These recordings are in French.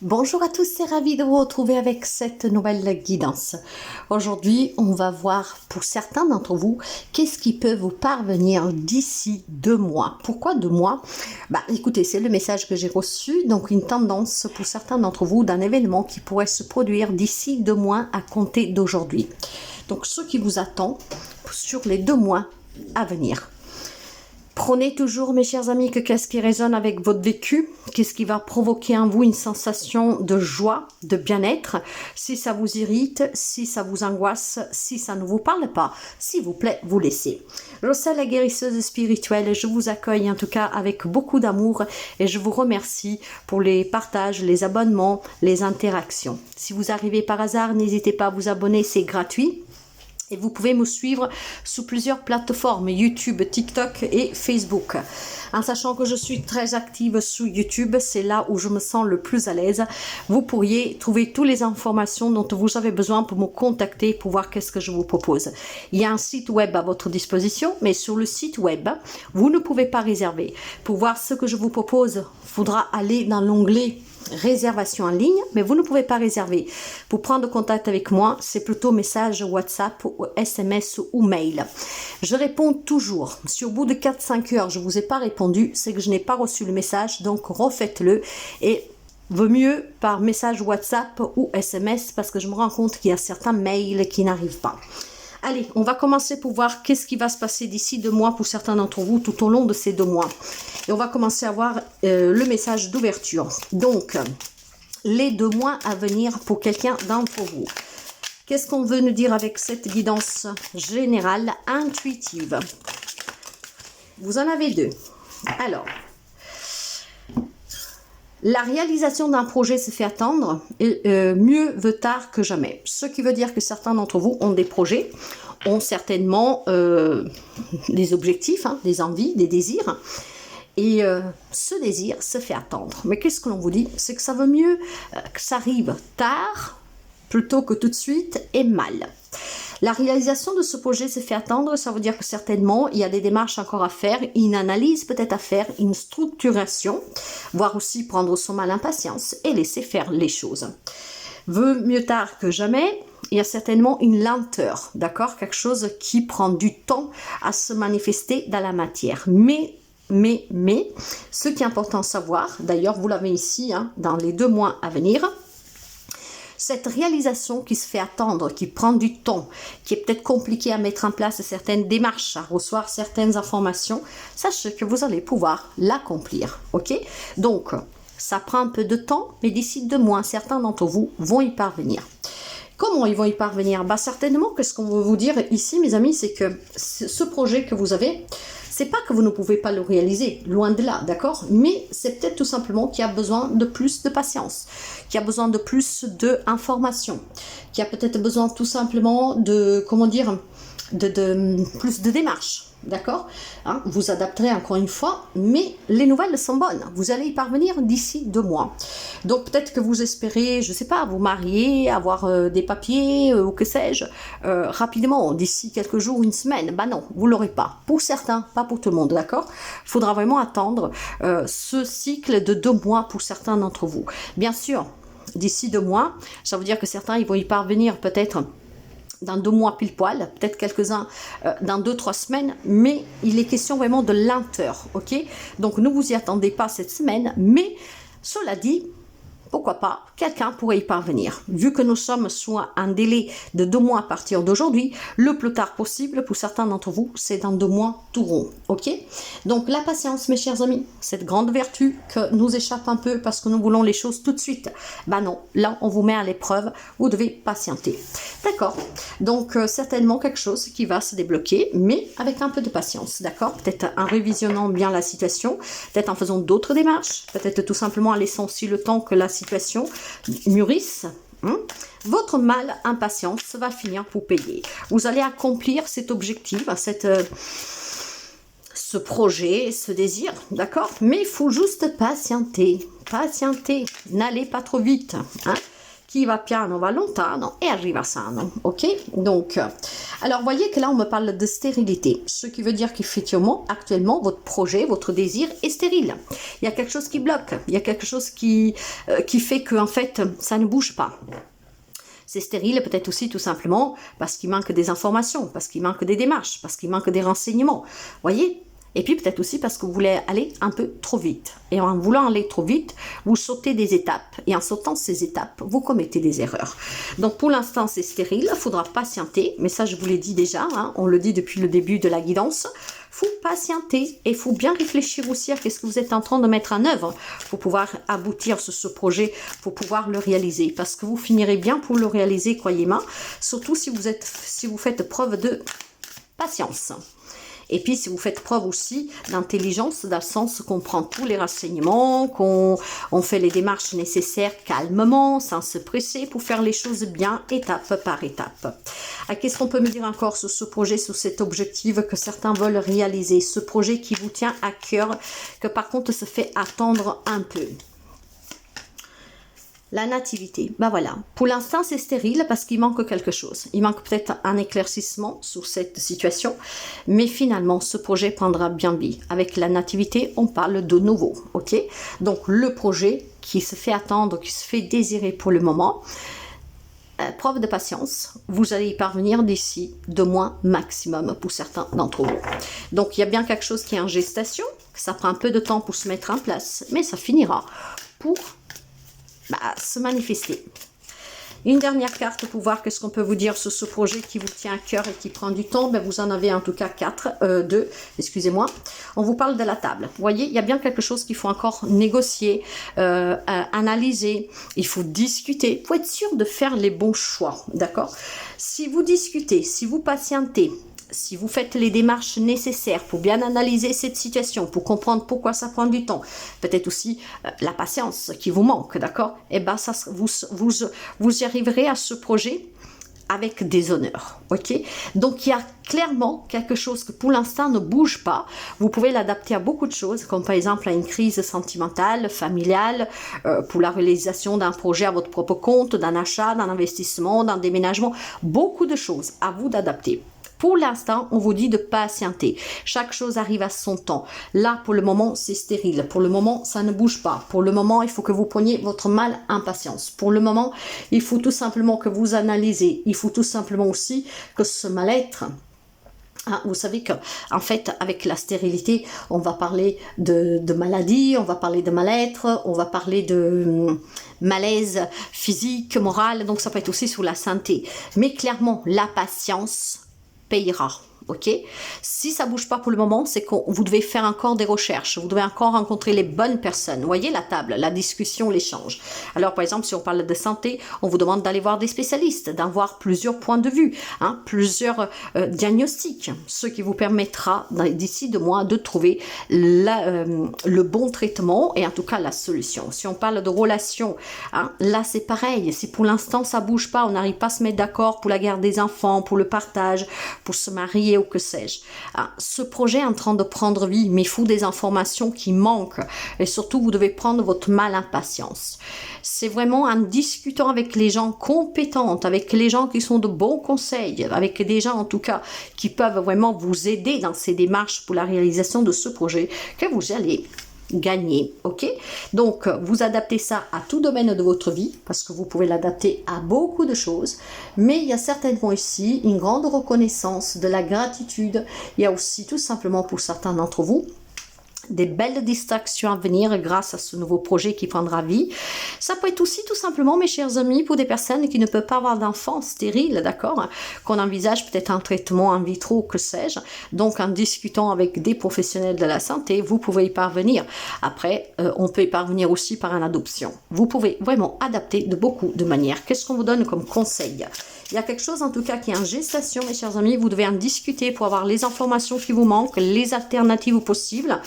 Bonjour à tous, c'est ravi de vous retrouver avec cette nouvelle guidance. Aujourd'hui, on va voir pour certains d'entre vous, qu'est-ce qui peut vous parvenir d'ici 2 mois. Pourquoi 2 mois? Écoutez, c'est le message que j'ai reçu, donc une tendance pour certains d'entre vous d'un événement qui pourrait se produire d'ici 2 mois à compter d'aujourd'hui. Donc, ce qui vous attend sur les 2 mois à venir. Prenez toujours, mes chers amis, que qu'est-ce qui résonne avec votre vécu, qu'est-ce qui va provoquer en vous une sensation de joie, de bien-être. Si ça vous irrite, si ça vous angoisse, si ça ne vous parle pas, s'il vous plaît, vous laissez. Je suis la guérisseuse spirituelle, je vous accueille en tout cas avec beaucoup d'amour et je vous remercie pour les partages, les abonnements, les interactions. Si vous arrivez par hasard, n'hésitez pas à vous abonner, c'est gratuit. Et vous pouvez me suivre sous plusieurs plateformes, YouTube, TikTok et Facebook. En sachant que je suis très active sur YouTube, c'est là où je me sens le plus à l'aise. Vous pourriez trouver toutes les informations dont vous avez besoin pour me contacter, pour voir qu'est-ce que je vous propose. Il y a un site web à votre disposition, mais sur le site web, vous ne pouvez pas réserver. Pour voir ce que je vous propose, il faudra aller dans l'onglet réservation en ligne, mais vous ne pouvez pas réserver. Pour prendre contact avec moi, c'est plutôt message WhatsApp, ou SMS ou mail. Je réponds toujours. Si au bout de 4-5 heures, je ne vous ai pas répondu, c'est que je n'ai pas reçu le message, donc refaites-le et vaut mieux par message WhatsApp ou SMS parce que je me rends compte qu'il y a certains mails qui n'arrivent pas. Allez, on va commencer pour voir qu'est-ce qui va se passer d'ici 2 mois pour certains d'entre vous tout au long de ces 2 mois. Et on va commencer à voir le message d'ouverture. Donc, les 2 mois à venir pour quelqu'un d'entre vous. Qu'est-ce qu'on veut nous dire avec cette guidance générale, intuitive? Vous en avez 2. Alors, la réalisation d'un projet se fait attendre et mieux vaut tard que jamais. Ce qui veut dire que certains d'entre vous ont des projets, ont certainement des objectifs, des envies, des désirs. Et ce désir se fait attendre. Mais qu'est-ce que l'on vous dit? C'est que ça vaut mieux que ça arrive tard plutôt que tout de suite et mal. La réalisation de ce projet se fait attendre, ça veut dire que certainement, il y a des démarches encore à faire, une analyse peut-être à faire, une structuration, voire aussi prendre son mal en patience et laisser faire les choses. Veut mieux tard que jamais, il y a certainement une lenteur, d'accord? Quelque chose qui prend du temps à se manifester dans la matière. Mais, ce qui est important à savoir, d'ailleurs vous l'avez ici, dans les 2 mois à venir, cette réalisation qui se fait attendre, qui prend du temps, qui est peut-être compliquée à mettre en place certaines démarches, à recevoir certaines informations, sachez que vous allez pouvoir l'accomplir, ok? Donc, ça prend un peu de temps, mais d'ici 2 mois, certains d'entre vous vont y parvenir. Comment ils vont y parvenir? Certainement que ce qu'on veut vous dire ici, mes amis, c'est que ce projet que vous avez, c'est pas que vous ne pouvez pas le réaliser, loin de là, d'accord? Mais c'est peut-être tout simplement qu'il y a besoin de plus de patience, qu'il y a besoin de plus d'informations, qu'il y a peut-être besoin tout simplement de, plus de démarches. D'accord? Vous adapterez encore une fois, mais les nouvelles sont bonnes. Vous allez y parvenir d'ici 2 mois. Donc peut-être que vous espérez, je ne sais pas, vous marier, avoir des papiers ou que sais-je, rapidement, d'ici quelques jours, une semaine. Non, vous ne l'aurez pas. Pour certains, pas pour tout le monde, d'accord? Il faudra vraiment attendre ce cycle de 2 mois pour certains d'entre vous. Bien sûr, d'ici 2 mois, ça veut dire que certains ils vont y parvenir peut-être dans 2 mois pile poil, peut-être quelques-uns dans 2-3 semaines, mais il est question vraiment de lenteur, ok? Donc ne vous y attendez pas cette semaine, mais cela dit, pourquoi pas, quelqu'un pourrait y parvenir. Vu que nous sommes sous un délai de 2 mois à partir d'aujourd'hui, le plus tard possible, pour certains d'entre vous, c'est dans 2 mois tout rond, ok? Donc la patience, mes chers amis, cette grande vertu que nous échappe un peu parce que nous voulons les choses tout de suite. Non, là on vous met à l'épreuve, vous devez patienter. D'accord? Donc certainement quelque chose qui va se débloquer, mais avec un peu de patience, d'accord? Peut-être en révisionnant bien la situation, peut-être en faisant d'autres démarches, peut-être tout simplement en laissant aussi le temps que la situation mûrisse. Votre mal impatience va finir pour payer. Vous allez accomplir cet objectif, ce projet, ce désir, d'accord? Mais il faut juste patienter. N'allez pas trop vite. Chi va piano va lontano e arriva sano, ok? Donc, alors voyez que là on me parle de stérilité, ce qui veut dire qu'effectivement, actuellement, votre projet, votre désir est stérile. Il y a quelque chose qui bloque, il y a quelque chose qui fait que en fait, ça ne bouge pas. C'est stérile peut-être aussi tout simplement parce qu'il manque des informations, parce qu'il manque des démarches, parce qu'il manque des renseignements. Voyez? Et puis peut-être aussi parce que vous voulez aller un peu trop vite. Et en voulant aller trop vite, vous sautez des étapes. Et en sautant ces étapes, vous commettez des erreurs. Donc pour l'instant, c'est stérile. Il faudra patienter. Mais ça, je vous l'ai dit déjà. Hein, on le dit depuis le début de la guidance. Il faut patienter et il faut bien réfléchir aussi à ce que vous êtes en train de mettre en œuvre pour pouvoir aboutir sur ce projet, pour pouvoir le réaliser. Parce que vous finirez bien pour le réaliser, croyez-moi. Surtout si vous faites preuve de patience. Et puis, si vous faites preuve aussi d'intelligence, dans le sens qu'on prend tous les renseignements, qu'on fait les démarches nécessaires calmement, sans se presser, pour faire les choses bien, étape par étape. Qu'est-ce qu'on peut me dire encore sur ce projet, sur cet objectif que certains veulent réaliser, ce projet qui vous tient à cœur, que par contre se fait attendre un peu? La nativité, ben voilà, pour l'instant c'est stérile parce qu'il manque quelque chose. Il manque peut-être un éclaircissement sur cette situation, mais finalement ce projet prendra bien vie. Avec la nativité, on parle de nouveau, ok? Donc le projet qui se fait attendre, qui se fait désirer pour le moment, preuve de patience, vous allez y parvenir d'ici 2 mois maximum pour certains d'entre vous. Donc il y a bien quelque chose qui est en gestation, ça prend un peu de temps pour se mettre en place, mais ça finira pour se manifester. Une dernière carte pour voir qu'est-ce qu'on peut vous dire sur ce projet qui vous tient à cœur et qui prend du temps. Ben vous en avez en tout cas 2, excusez-moi. On vous parle de la table. Vous voyez, il y a bien quelque chose qu'il faut encore négocier, analyser. Il faut discuter. Il faut être sûr de faire les bons choix, d'accord? Si vous discutez, si vous patientez, si vous faites les démarches nécessaires pour bien analyser cette situation, pour comprendre pourquoi ça prend du temps, peut-être aussi la patience qui vous manque, d'accord? Et ben ça, vous y arriverez à ce projet avec des honneurs, ok? Donc il y a clairement quelque chose que pour l'instant ne bouge pas. Vous pouvez l'adapter à beaucoup de choses, comme par exemple à une crise sentimentale, familiale, pour la réalisation d'un projet à votre propre compte, d'un achat, d'un investissement, d'un déménagement, beaucoup de choses à vous d'adapter. Pour l'instant, on vous dit de patienter. Chaque chose arrive à son temps. Là, pour le moment, c'est stérile. Pour le moment, ça ne bouge pas. Pour le moment, il faut que vous preniez votre mal en patience. Pour le moment, il faut tout simplement que vous analysez. Il faut tout simplement aussi que ce mal-être... vous savez que en fait, avec la stérilité, on va parler de maladie, on va parler de mal-être, on va parler de malaise physique, moral. Donc, ça peut être aussi sur la santé. Mais clairement, la patience payera, ok? Si ça bouge pas pour le moment, c'est que vous devez faire encore des recherches, vous devez encore rencontrer les bonnes personnes. Vous voyez la table, la discussion, l'échange. Alors par exemple, si on parle de santé, on vous demande d'aller voir des spécialistes, d'avoir plusieurs points de vue, hein, plusieurs diagnostics, ce qui vous permettra d'ici 2 mois de trouver le bon traitement et en tout cas la solution. Si on parle de relations, hein, là c'est pareil. Si pour l'instant ça bouge pas, on n'arrive pas à se mettre d'accord pour la garde des enfants, pour le partage, pour se marier ou que sais-je. Ce projet est en train de prendre vie, mais il faut des informations qui manquent. Et surtout, vous devez prendre votre mal en patience. C'est vraiment en discutant avec les gens compétents, avec les gens qui sont de bons conseils, avec des gens en tout cas qui peuvent vraiment vous aider dans ces démarches pour la réalisation de ce projet que vous allez gagner, ok? Donc, vous adaptez ça à tout domaine de votre vie, parce que vous pouvez l'adapter à beaucoup de choses, mais il y a certainement ici une grande reconnaissance, de la gratitude. Il y a aussi tout simplement pour certains d'entre vous, des belles distractions à venir grâce à ce nouveau projet qui prendra vie. Ça peut être aussi tout simplement, mes chers amis, pour des personnes qui ne peuvent pas avoir d'enfants stériles, d'accord, qu'on envisage peut-être un traitement in vitro, que sais-je. Donc en discutant avec des professionnels de la santé, vous pouvez y parvenir. Après, on peut y parvenir aussi par une adoption. Vous pouvez vraiment adapter de beaucoup de manières. Qu'est-ce qu'on vous donne comme conseil? Il y a quelque chose en tout cas qui est en gestation, mes chers amis. Vous devez en discuter pour avoir les informations qui vous manquent, les alternatives possibles.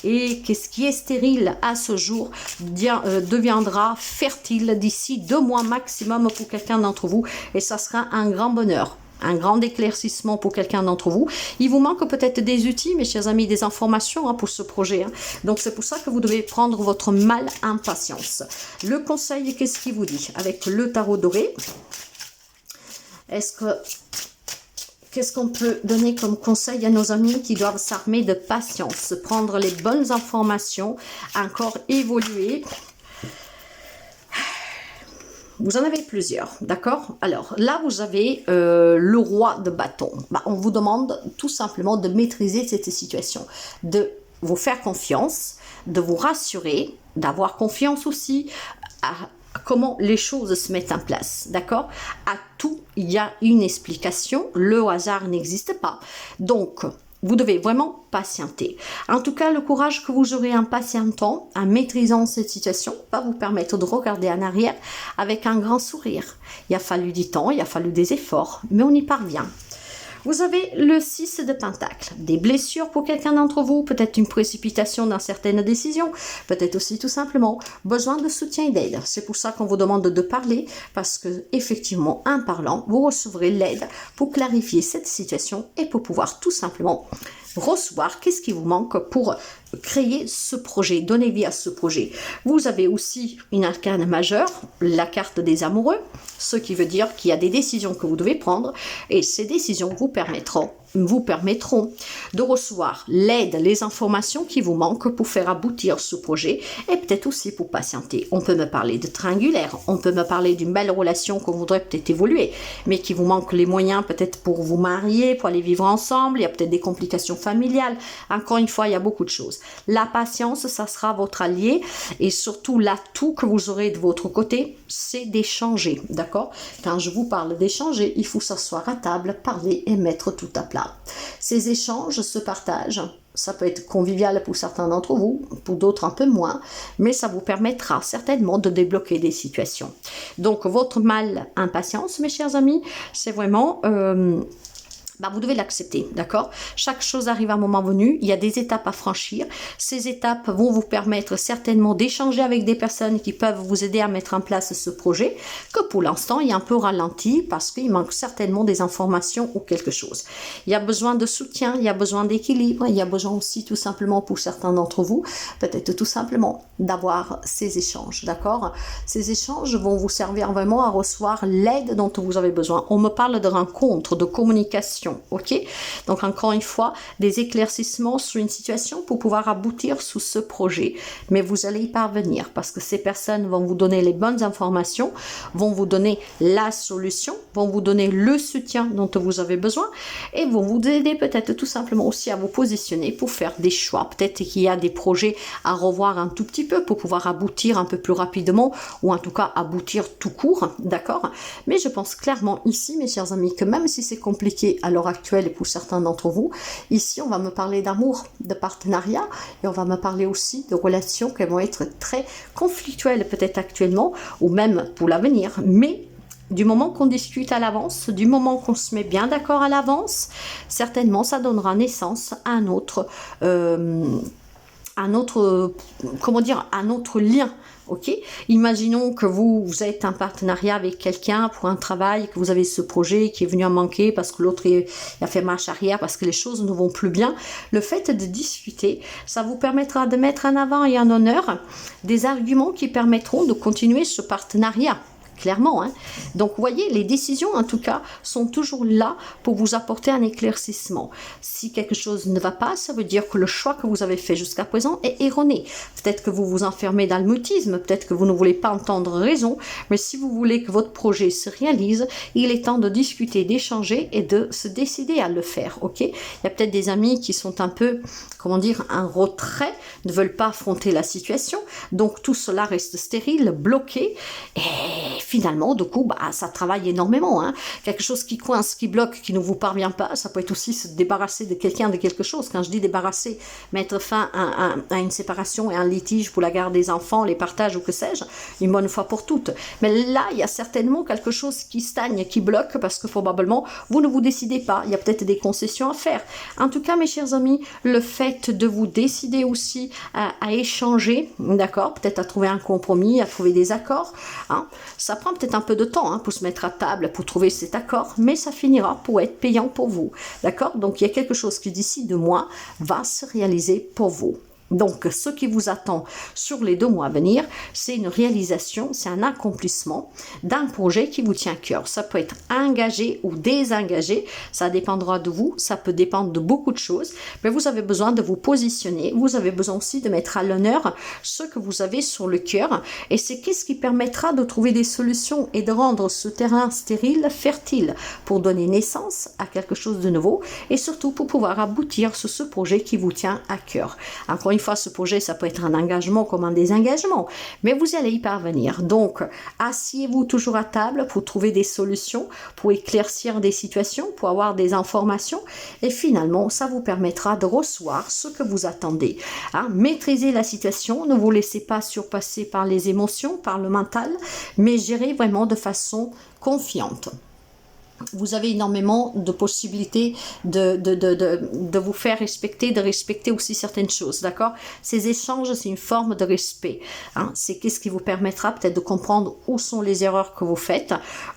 Et qu'est-ce qui est stérile à ce jour deviendra fertile d'ici 2 mois maximum pour quelqu'un d'entre vous. Et ça sera un grand bonheur. un grand éclaircissement pour quelqu'un d'entre vous. Il vous manque peut-être des outils, mes chers amis, des informations pour ce projet. Donc c'est pour ça que vous devez prendre votre mal impatience. Le conseil, qu'est-ce qu'il vous dit? Avec le tarot doré, qu'est-ce qu'on peut donner comme conseil à nos amis qui doivent s'armer de patience, prendre les bonnes informations, encore évoluer? Vous en avez plusieurs, d'accord? Alors là, vous avez le roi de bâton. On vous demande tout simplement de maîtriser cette situation, de vous faire confiance, de vous rassurer, d'avoir confiance aussi à comment les choses se mettent en place, d'accord? À tout, il y a une explication, le hasard n'existe pas. Donc, vous devez vraiment patienter. En tout cas, le courage que vous aurez en patientant, en maîtrisant cette situation, va vous permettre de regarder en arrière avec un grand sourire. Il a fallu du temps, il a fallu des efforts, mais on y parvient. Vous avez le 6 de Pentacle, des blessures pour quelqu'un d'entre vous, peut-être une précipitation dans certaines décisions, peut-être aussi tout simplement besoin de soutien et d'aide. C'est pour ça qu'on vous demande de parler, parce que effectivement, en parlant, vous recevrez l'aide pour clarifier cette situation et pour pouvoir tout simplement recevoir qu'est-ce qui vous manque pour créer ce projet, donner vie à ce projet. Vous avez aussi une arcane majeure, la carte des amoureux, ce qui veut dire qu'il y a des décisions que vous devez prendre et ces décisions vous permettront de recevoir l'aide, les informations qui vous manquent pour faire aboutir ce projet et peut-être aussi pour patienter. On peut me parler de triangulaire, on peut me parler d'une belle relation qu'on voudrait peut-être évoluer, mais qui vous manque les moyens peut-être pour vous marier, pour aller vivre ensemble, il y a peut-être des complications familiales. Encore une fois, il y a beaucoup de choses. La patience, ça sera votre allié et surtout l'atout que vous aurez de votre côté, c'est d'échanger, d'accord? Quand je vous parle d'échanger, il faut s'asseoir à table, parler et mettre tout à plat. Ces échanges se partagent, ça peut être convivial pour certains d'entre vous, pour d'autres un peu moins, mais ça vous permettra certainement de débloquer des situations. Donc votre mal impatience, mes chers amis, c'est vraiment... vous devez l'accepter, d'accord? Chaque chose arrive à un moment venu, il y a des étapes à franchir. Ces étapes vont vous permettre certainement d'échanger avec des personnes qui peuvent vous aider à mettre en place ce projet, que pour l'instant, il est un peu ralenti parce qu'il manque certainement des informations ou quelque chose. Il y a besoin de soutien, il y a besoin d'équilibre, il y a besoin aussi tout simplement pour certains d'entre vous, peut-être tout simplement d'avoir ces échanges, d'accord? Ces échanges vont vous servir vraiment à recevoir l'aide dont vous avez besoin. On me parle de rencontres, de communication, ok? Donc encore une fois, des éclaircissements sur une situation pour pouvoir aboutir sous ce projet. Mais vous allez y parvenir parce que ces personnes vont vous donner les bonnes informations, vont vous donner la solution, vont vous donner le soutien dont vous avez besoin et vont vous aider peut-être tout simplement aussi à vous positionner pour faire des choix. Peut-être qu'il y a des projets à revoir un tout petit peu pour pouvoir aboutir un peu plus rapidement ou en tout cas aboutir tout court, d'accord? Mais je pense clairement ici, mes chers amis, que même si c'est compliqué à l'heure actuelle et pour certains d'entre vous, ici on va me parler d'amour, de partenariat et on va me parler aussi de relations qui vont être très conflictuelles peut-être actuellement ou même pour l'avenir, mais du moment qu'on discute à l'avance, du moment qu'on se met bien d'accord à l'avance, certainement ça donnera naissance à un autre lien. Ok, imaginons que vous êtes en partenariat avec quelqu'un pour un travail, que vous avez ce projet qui est venu en manquer parce que l'autre a fait marche arrière, parce que les choses ne vont plus bien. Le fait de discuter, ça vous permettra de mettre en avant et en honneur des arguments qui permettront de continuer ce partenariat. Clairement, hein. Donc, vous voyez, les décisions, en tout cas, sont toujours là pour vous apporter un éclaircissement. Si quelque chose ne va pas, ça veut dire que le choix que vous avez fait jusqu'à présent est erroné. Peut-être que vous vous enfermez dans le mutisme, peut-être que vous ne voulez pas entendre raison, mais si vous voulez que votre projet se réalise, il est temps de discuter, d'échanger et de se décider à le faire, ok? Il y a peut-être des amis qui sont un peu, un retrait, ne veulent pas affronter la situation, donc tout cela reste stérile, bloqué, et finalement, du coup, ça travaille énormément. Hein. Quelque chose qui coince, qui bloque, qui ne vous parvient pas, ça peut être aussi se débarrasser de quelqu'un, de quelque chose. Quand je dis débarrasser, mettre fin à une séparation et un litige pour la garde des enfants, les partages ou que sais-je, une bonne fois pour toutes. Mais là, il y a certainement quelque chose qui stagne, qui bloque, parce que probablement, vous ne vous décidez pas. Il y a peut-être des concessions à faire. En tout cas, mes chers amis, le fait de vous décider aussi à échanger, d'accord, peut-être à trouver un compromis, à trouver des accords, hein, ça Ça prend peut-être un peu de temps pour se mettre à table, pour trouver cet accord, mais ça finira pour être payant pour vous. D'accord? Donc, il y a quelque chose qui, d'ici 2 mois, va se réaliser pour vous. Donc, ce qui vous attend sur les 2 mois à venir, c'est une réalisation, c'est un accomplissement d'un projet qui vous tient à cœur. Ça peut être engagé ou désengagé, ça dépendra de vous, ça peut dépendre de beaucoup de choses, mais vous avez besoin de vous positionner, vous avez besoin aussi de mettre à l'honneur ce que vous avez sur le cœur, et c'est qu'est-ce qui permettra de trouver des solutions et de rendre ce terrain stérile, fertile, pour donner naissance à quelque chose de nouveau, et surtout pour pouvoir aboutir sur ce projet qui vous tient à cœur. Encore une fois, ce projet, ça peut être un engagement comme un désengagement, mais vous allez y parvenir. Donc, asseyez-vous toujours à table pour trouver des solutions, pour éclaircir des situations, pour avoir des informations, et finalement, ça vous permettra de recevoir ce que vous attendez. Maîtrisez la situation, ne vous laissez pas surpasser par les émotions, par le mental, mais gérez vraiment de façon confiante. Vous avez énormément de possibilités de vous faire respecter, de respecter aussi certaines choses, d'accord? Ces échanges, c'est une forme de respect. C'est qu'est-ce qui vous permettra peut-être de comprendre où sont les erreurs que vous faites,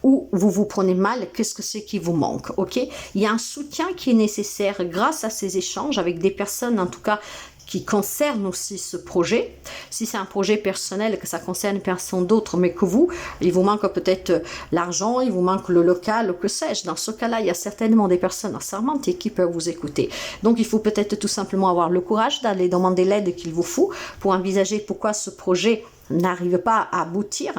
où vous vous prenez mal, qu'est-ce que c'est qui vous manque, ok? Il y a un soutien qui est nécessaire grâce à ces échanges avec des personnes, en tout cas, qui concerne aussi ce projet. Si c'est un projet personnel, que ça concerne personne d'autre, mais que vous, il vous manque peut-être l'argent, il vous manque le local, ou que sais-je. Dans ce cas-là, il y a certainement des personnes assermentées qui peuvent vous écouter. Donc, il faut peut-être tout simplement avoir le courage d'aller demander l'aide qu'il vous faut pour envisager pourquoi ce projet n'arrive pas à aboutir.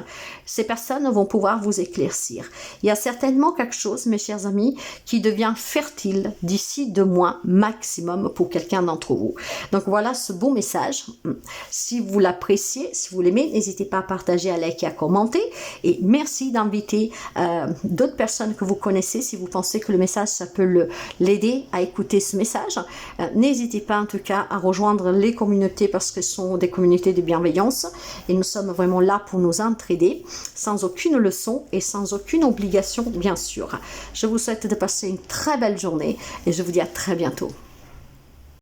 Ces personnes vont pouvoir vous éclaircir. Il y a certainement quelque chose, mes chers amis, qui devient fertile d'ici 2 mois maximum pour quelqu'un d'entre vous. Donc voilà ce beau message. Si vous l'appréciez, si vous l'aimez, n'hésitez pas à partager, à liker, à commenter. Et merci d'inviter d'autres personnes que vous connaissez si vous pensez que le message, ça peut l'aider à écouter ce message. N'hésitez pas en tout cas à rejoindre les communautés parce que ce sont des communautés de bienveillance. Et nous sommes vraiment là pour nous entraider, sans aucune leçon et sans aucune obligation, bien sûr. Je vous souhaite de passer une très belle journée et je vous dis à très bientôt.